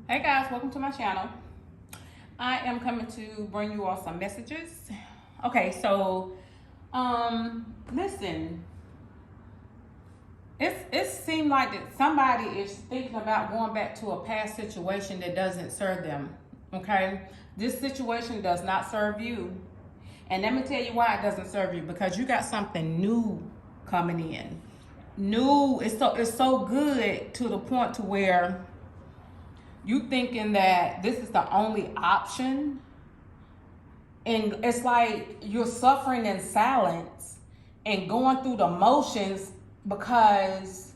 Hey guys, welcome to my channel. I am coming to bring you all some messages. Okay, so listen, it seemed like that somebody is thinking about going back to a past situation that doesn't serve them. Okay, this situation does not serve you, and let me tell you why it doesn't serve you. Because you got something new coming in. New, it's so good to the point to where you thinking that this is the only option, and it's like you're suffering in silence and going through the motions because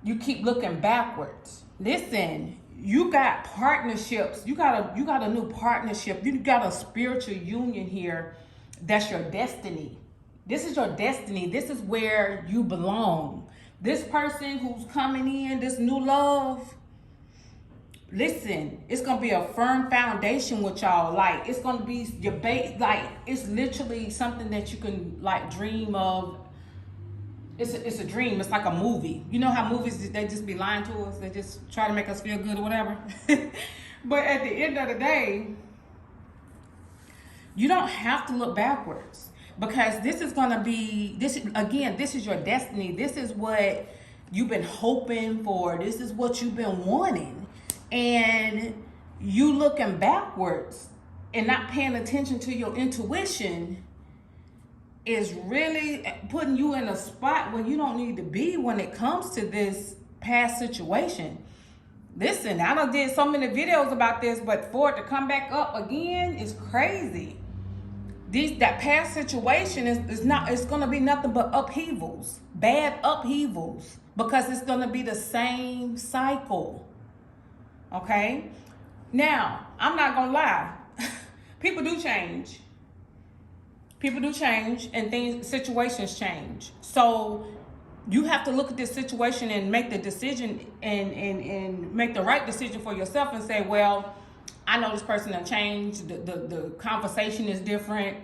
you keep looking backwards. Listen, you got partnerships, you got a new partnership, you got a spiritual union here. That's your destiny. This is your destiny. This is where you belong. This person who's coming in, this new love, listen, it's gonna be a firm foundation with y'all. Like, it's gonna be your base. Like, it's literally something that you can like dream of. It's a dream. It's like a movie. You know how movies, they just be lying to us. They just try to make us feel good or whatever. But at the end of the day, you don't have to look backwards, because this is gonna be this again. This is your destiny. This is what you've been hoping for. This is what you've been wanting, and you looking backwards and not paying attention to your intuition is really putting you in a spot where you don't need to be when it comes to this past situation. Listen, I done did so many videos about this, but for it to come back up again is crazy. That past situation is not, it's gonna be nothing but upheavals, bad upheavals, because it's gonna be the same cycle. Okay? Now, I'm not gonna lie. People do change. People do change, and situations change. So you have to look at this situation and make the decision, and make the right decision for yourself, and say, well, I know this person has changed. The conversation is different.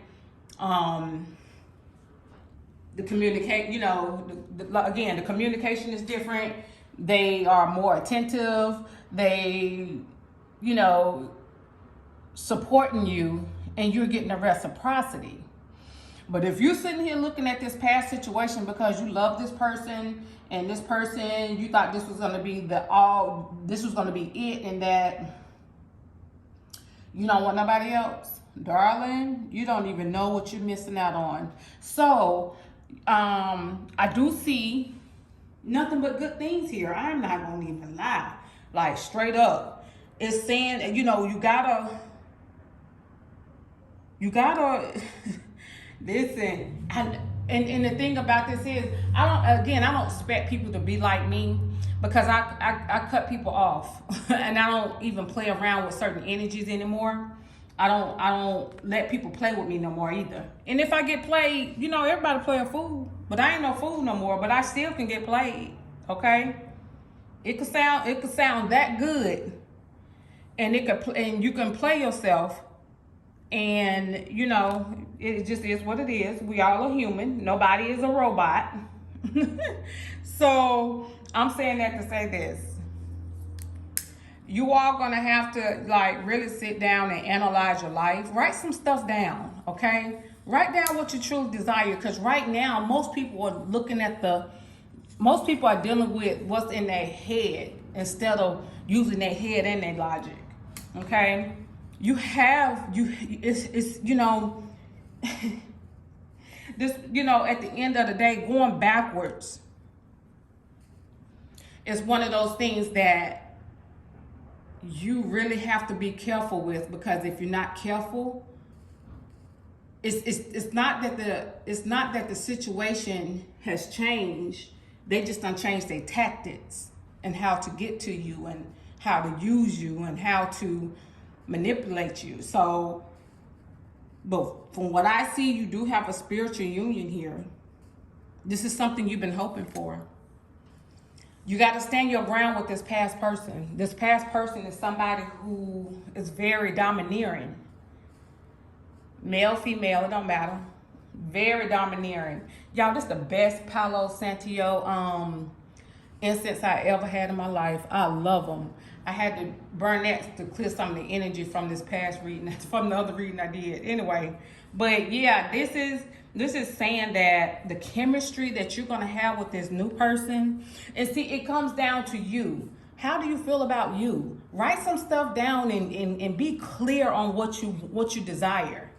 The communicate, again, the communication is different. They are more attentive. They, supporting you, and you're getting a reciprocity. But if you're sitting here looking at this past situation because you love this person, and this person, you thought this was gonna be this was gonna be it, and that you don't want nobody else, darling, you don't even know what you're missing out on. So, I do see nothing but good things here. I'm not gonna even lie, like straight up. It's saying, you gotta listen. And the thing about this is, I don't expect people to be like me, because I cut people off and I don't even play around with certain energies anymore. I don't let people play with me no more either. And if I get played, everybody play a fool, but I ain't no fool no more. But I still can get played. Okay, it could sound that good, and you can play yourself. And it just is what it is. We all are human. Nobody is a robot. So I'm saying that to say this: you all gonna have to really sit down and analyze your life. Write some stuff down, okay? Write down what you truly desire, because right now most people are dealing with what's in their head instead of using their head and their logic. Okay? This, at the end of the day, going backwards is one of those things that you really have to be careful with, because if you're not careful, it's not that the situation has changed. They just done changed their tactics and how to get to you, and how to use you, and how to manipulate you. So, but from what I see, you do have a spiritual union here. This is something you've been hoping for. You got to stand your ground with this past person. This past person is somebody who is very domineering. Male, female, it don't matter. Very domineering. Y'all, this is the best Palo Santo incense I ever had in my life. I love them. I had to burn that to clear some of the energy from this past reading, from the other reading I did. Anyway, but yeah, this is saying that the chemistry that you're gonna have with this new person, and see, it comes down to you. How do you feel about you? Write some stuff down and be clear on what you desire.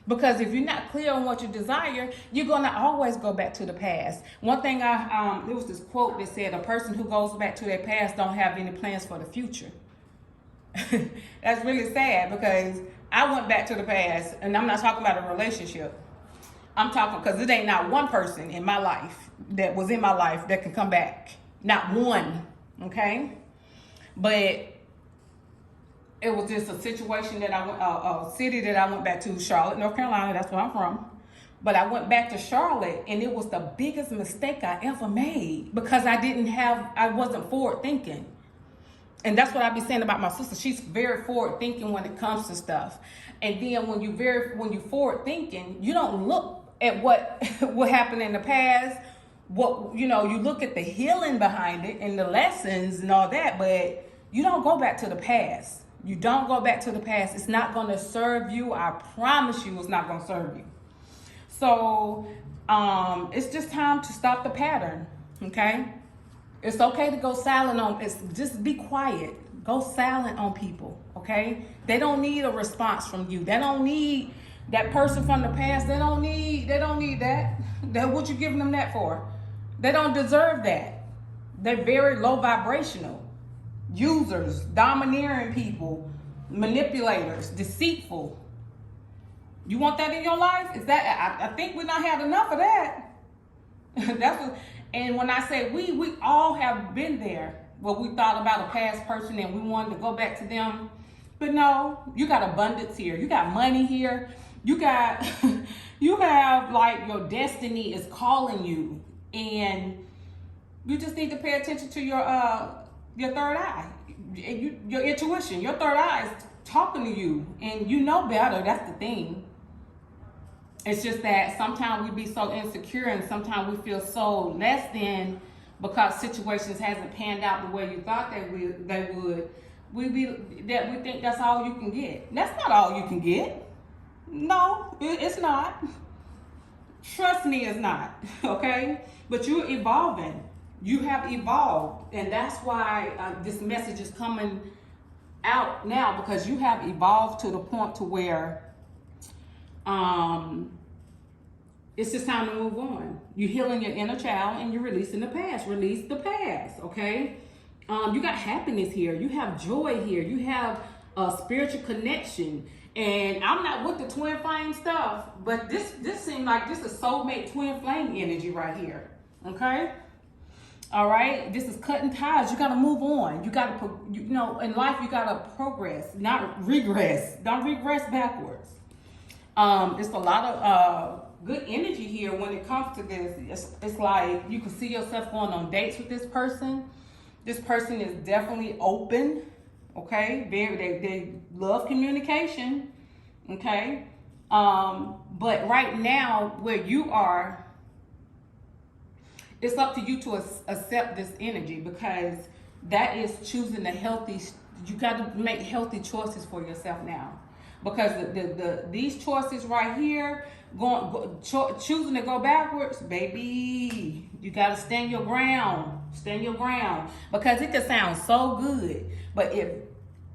Because if you're not clear on what you desire, you're gonna always go back to the past. One thing there was this quote that said, "A person who goes back to their past don't have any plans for the future." That's really sad, because I went back to the past, and I'm not talking about a relationship. I'm talking, because it ain't not one person in my life that was in my life that can come back. Not one, okay? But it was just a situation that I went, a city that I went back to, Charlotte, North Carolina. That's where I'm from. But I went back to Charlotte, and it was the biggest mistake I ever made, because I wasn't forward thinking. And that's what I be saying about my sister. She's very forward thinking when it comes to stuff. And then when you forward thinking, you don't look at what happened in the past. You look at the healing behind it and the lessons and all that, but you don't go back to the past. You don't go back to the past. It's not going to serve you. I promise you, it's not going to serve you. So it's just time to stop the pattern. Okay. It's okay to go silent just be quiet. Go silent on people, okay? They don't need a response from you. They don't need that person from the past. They don't need that. What you giving them that for? They don't deserve that. They're very low vibrational. Users, domineering people, manipulators, deceitful. You want that in your life? I think we not had enough of that. And when I say we all have been there, where we thought about a past person and we wanted to go back to them. But no, you got abundance here. You got money here. You have like your destiny is calling you, and you just need to pay attention to your third eye, your intuition. Your third eye is talking to you, and you know better. That's the thing. It's just that sometimes we be so insecure, and sometimes we feel so less than, because situations hasn't panned out the way you thought they would. We think that's all you can get. That's not all you can get. No, it's not. Trust me, it's not. Okay? But you're evolving. You have evolved, and that's why this message is coming out now, because you have evolved to the point to where it's just time to move on. You're healing your inner child, and you're releasing the past. Release the past, okay? You got happiness here. You have joy here. You have a spiritual connection. And I'm not with the twin flame stuff, but this seems like this is soulmate twin flame energy right here, okay? All right, this is cutting ties. You got to move on. You got to, in life, you got to progress, not regress. Don't regress backwards. It's a lot of good energy here when it comes to this. It's like you can see yourself going on dates with this person. This person is definitely open, okay? They love communication, okay? But right now, where you are, it's up to you to accept this energy, because that is choosing the healthy. You got to make healthy choices for yourself now, because these choices right here, choosing to go backwards, baby, you got to stand your ground. Stand your ground, because it could sound so good, but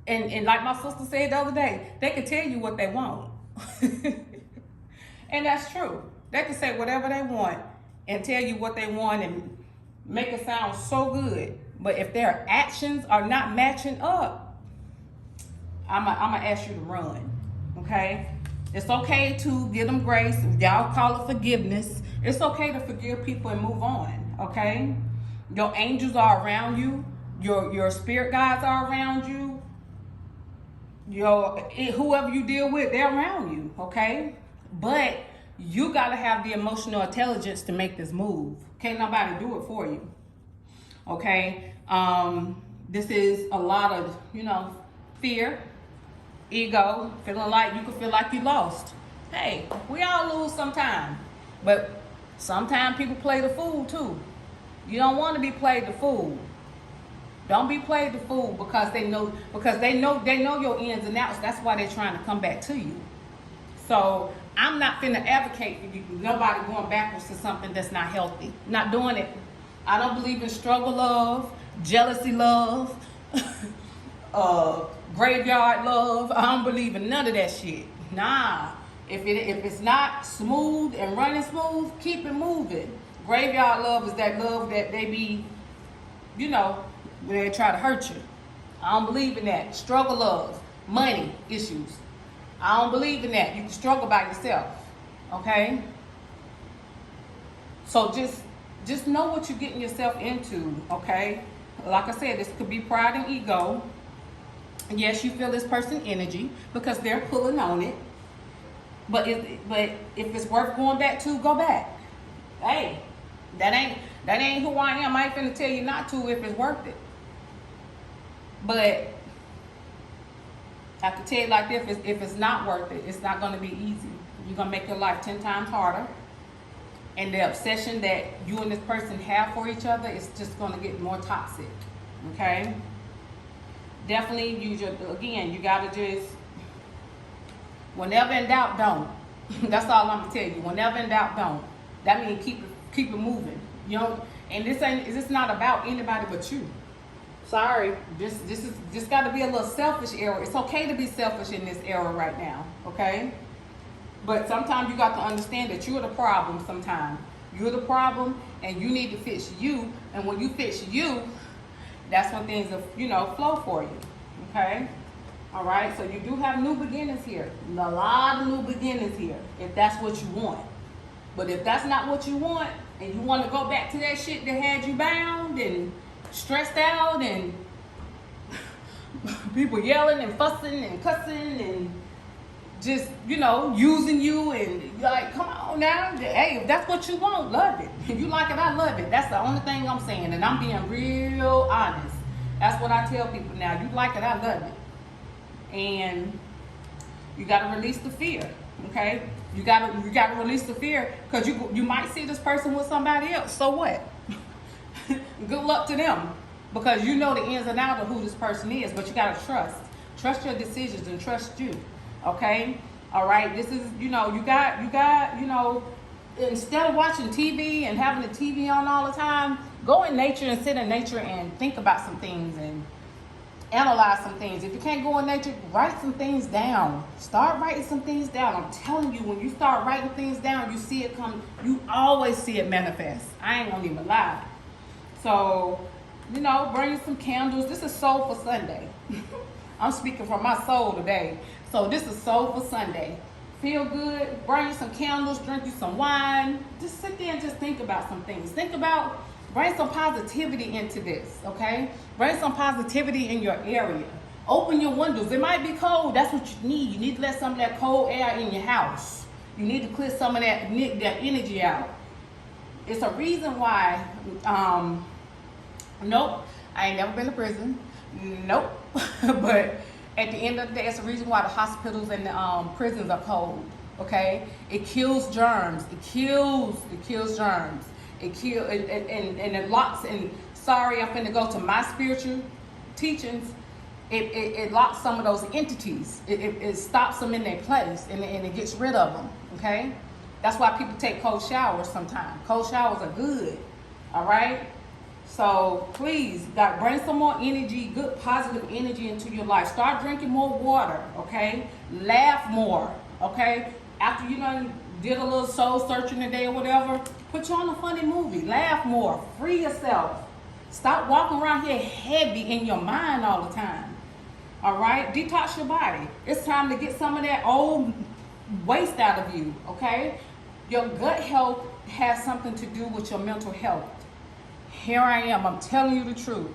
and like my sister said the other day, they can tell you what they want. And that's true. They can say whatever they want and tell you what they want and make it sound so good. But if their actions are not matching up, I'm gonna ask you to run, okay? It's okay to give them grace. Y'all call it forgiveness. It's okay to forgive people and move on, okay? Your angels are around you. Your spirit guides are around you. Whoever you deal with, they're around you, okay? But you got to have the emotional intelligence to make this move. Can't nobody do it for you, okay? This is a lot of, fear, ego, feeling like you can feel like you lost. Hey, we all lose sometime, but sometimes people play the fool too. You don't want to be played the fool. Don't be played the fool because they know your ins and outs. That's why they're trying to come back to you. So I'm not finna advocate for you. Nobody going backwards to something that's not healthy. Not doing it. I don't believe in struggle love, jealousy love, graveyard love. I don't believe in none of that shit. Nah. If it's not smooth and running smooth, keep it moving. Graveyard love is that love that they be, you know, when they try to hurt you. I don't believe in that. Struggle love, money issues. I don't believe in that. You can struggle by yourself. Okay? So just know what you're getting yourself into, okay? Like I said, this could be pride and ego. Yes, you feel this person's energy because they're pulling on it. But if it's worth going back to, go back. Hey, that ain't who I am. I ain't finna tell you not to if it's worth it. But I have to tell you like this, if it's not worth it, it's not gonna be easy. You're gonna make your life 10 times harder. And the obsession that you and this person have for each other is just gonna get more toxic, okay? Definitely use you gotta just, whenever in doubt, don't. That's all I'm gonna tell you. Whenever in doubt, don't. That means keep it moving. You know, and this is not about anybody but you. Sorry, this got to be a little selfish era. It's okay to be selfish in this era right now, okay? But sometimes you got to understand that you're the problem. Sometimes you're the problem, and you need to fix you. And when you fix you, that's when things will, flow for you, okay? All right, so you do have new beginnings here. A lot of new beginnings here, if that's what you want. But if that's not what you want, and you want to go back to that shit that had you bound and stressed out and people yelling and fussing and cussing and just, using you, and you're like, come on now. Hey, if that's what you want, love it. If you like it, I love it. That's the only thing I'm saying, and I'm being real honest. That's what I tell people now. You like it, I love it. And you got to release the fear, okay? You got to release the fear, because you might see this person with somebody else. So what? Good luck to them, because you know the ins and outs of who this person is. But you got to trust your decisions and trust you, okay? All right. This is you got instead of watching TV and having the TV on all the time, go in nature and sit in nature and think about some things and analyze some things. If you can't go in nature, write some things down. Start writing some things down. I'm telling you, when you start writing things down, you see it come. You always see it manifest. I ain't gonna even lie. So, bring you some candles. This is Soul for Sunday. I'm speaking from my soul today. So this is Soul for Sunday. Feel good. Bring you some candles. Drink you some wine. Just sit there and just think about some things. Bring some positivity into this, okay? Bring some positivity in your area. Open your windows. It might be cold. That's what you need. You need to let some of that cold air in your house. You need to clear some of that energy out. It's a reason why, nope, I ain't never been to prison. Nope. But at the end of the day, it's a reason why the hospitals and the prisons are cold, okay? It kills germs. It kills germs. And it locks, and sorry, I'm finna go to my spiritual teachings. It locks some of those entities. It stops them in their place, and it gets rid of them, okay? That's why people take cold showers sometimes. Cold showers are good, all right? So please, God, bring some more energy, good positive energy into your life. Start drinking more water, okay? Laugh more, okay? After you did a little soul searching today or whatever, put you on a funny movie. Laugh more. Free yourself. Stop walking around here heavy in your mind all the time. All right? Detox your body. It's time to get some of that old waste out of you, okay? Your gut health has something to do with your mental health. Here I am. I'm telling you the truth.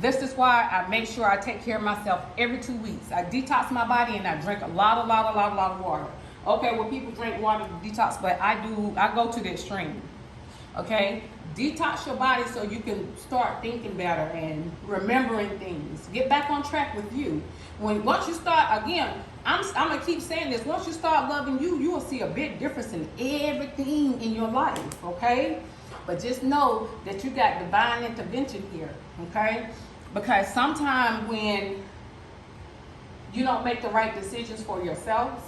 This is why I make sure I take care of myself every 2 weeks. I detox my body, and I drink a lot of water. Okay, well, people drink water to detox, but I go to the extreme. Okay? Detox your body so you can start thinking better and remembering things. Get back on track with you. Once you start, again, I'm going to keep saying this. Once you start loving you, you will see a big difference in everything in your life, okay? But just know that you got divine intervention here, okay? Because sometimes when you don't make the right decisions for yourselves,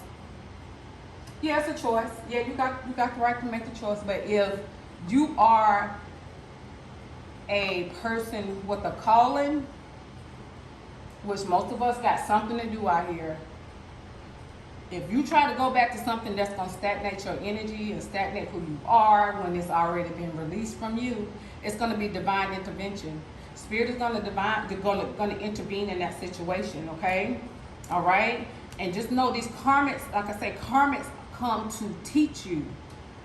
yeah, it's a choice. Yeah, you got the right to make the choice. But if you are a person with a calling, which most of us got something to do out here, if you try to go back to something that's going to stagnate your energy and stagnate who you are when it's already been released from you, it's going to be divine intervention. Spirit is going to intervene in that situation, okay? All right? And just know these karmics, like I say, karmics come to teach you.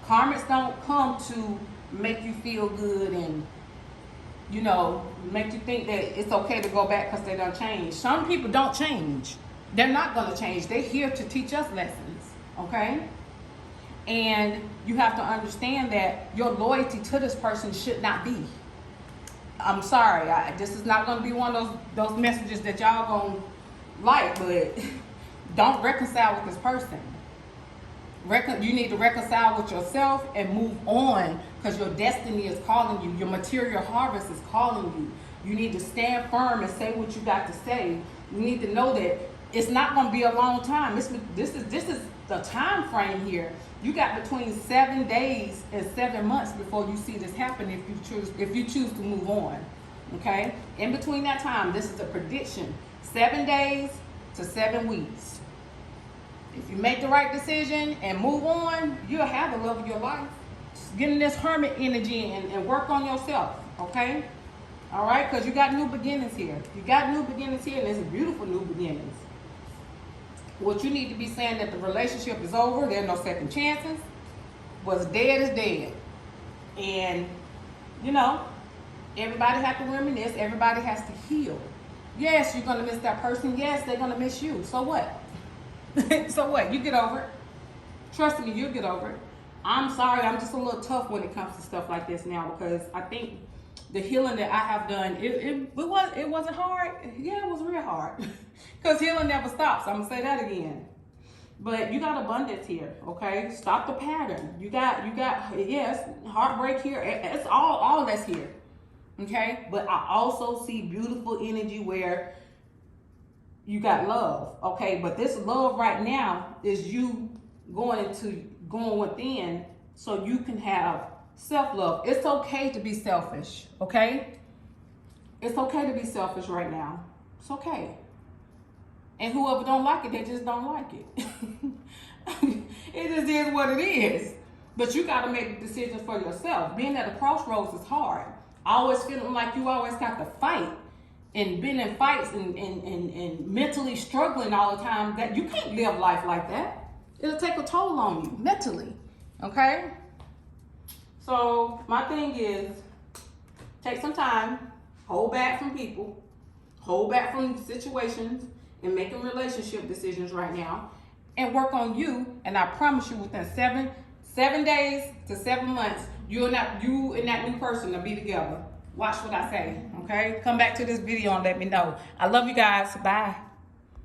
Karmics don't come to make you feel good and, you know, make you think that it's okay to go back because they don't change. Some people don't change. They're not going to change. They're here to teach us lessons, okay? And you have to understand that your loyalty to this person should not be. I'm sorry, this is not going to be one of those messages that y'all going to like, but don't reconcile with this person. You need to reconcile with yourself and move on, because your destiny is calling you. Your material harvest is calling you. You need to stand firm and say what you got to say. You need to know that it's not going to be a long time. This is the time frame here. You got between 7 days and 7 months before you see this happen if you choose to move on. Okay? In between that time, this is a prediction. 7 days to 7 weeks. If you make the right decision and move on, you'll have the love of your life. Just get in this hermit energy and work on yourself, okay? All right? Because you got new beginnings here. You got new beginnings here, and it's beautiful new beginnings. What you need to be saying that the relationship is over, there are no second chances. What's dead is dead. And, you know, everybody has to reminisce. Everybody has to heal. Yes, you're going to miss that person. Yes, they're going to miss you. So what? So what? You get over it. Trust me, you'll get over it. I'm sorry, I'm just a little tough when it comes to stuff like this now, because I think the healing that I have done, it wasn't hard. Yeah, it was real hard. Because healing never stops. I'm gonna say that again. But you got abundance here, okay? Stop the pattern. You got yes, heartbreak here. It's all that's here. Okay? But I also see beautiful energy where you got love, okay? But this love right now is you going within so you can have self-love. It's okay to be selfish, okay? It's okay to be selfish right now. It's okay. And whoever don't like it, they just don't like it. It just is what it is. But you got to make the decision for yourself. Being at a crossroads is hard. Always feeling like you always got to fight. And being in fights and mentally struggling all the time, that you can't live life like that. It'll take a toll on you mentally, okay? So my thing is, take some time, hold back from people, hold back from situations, and making relationship decisions right now, and work on you. And I promise you, within seven days to 7 months, you and that new person will be together. Watch what I say, okay? Come back to this video and let me know. I love you guys. Bye.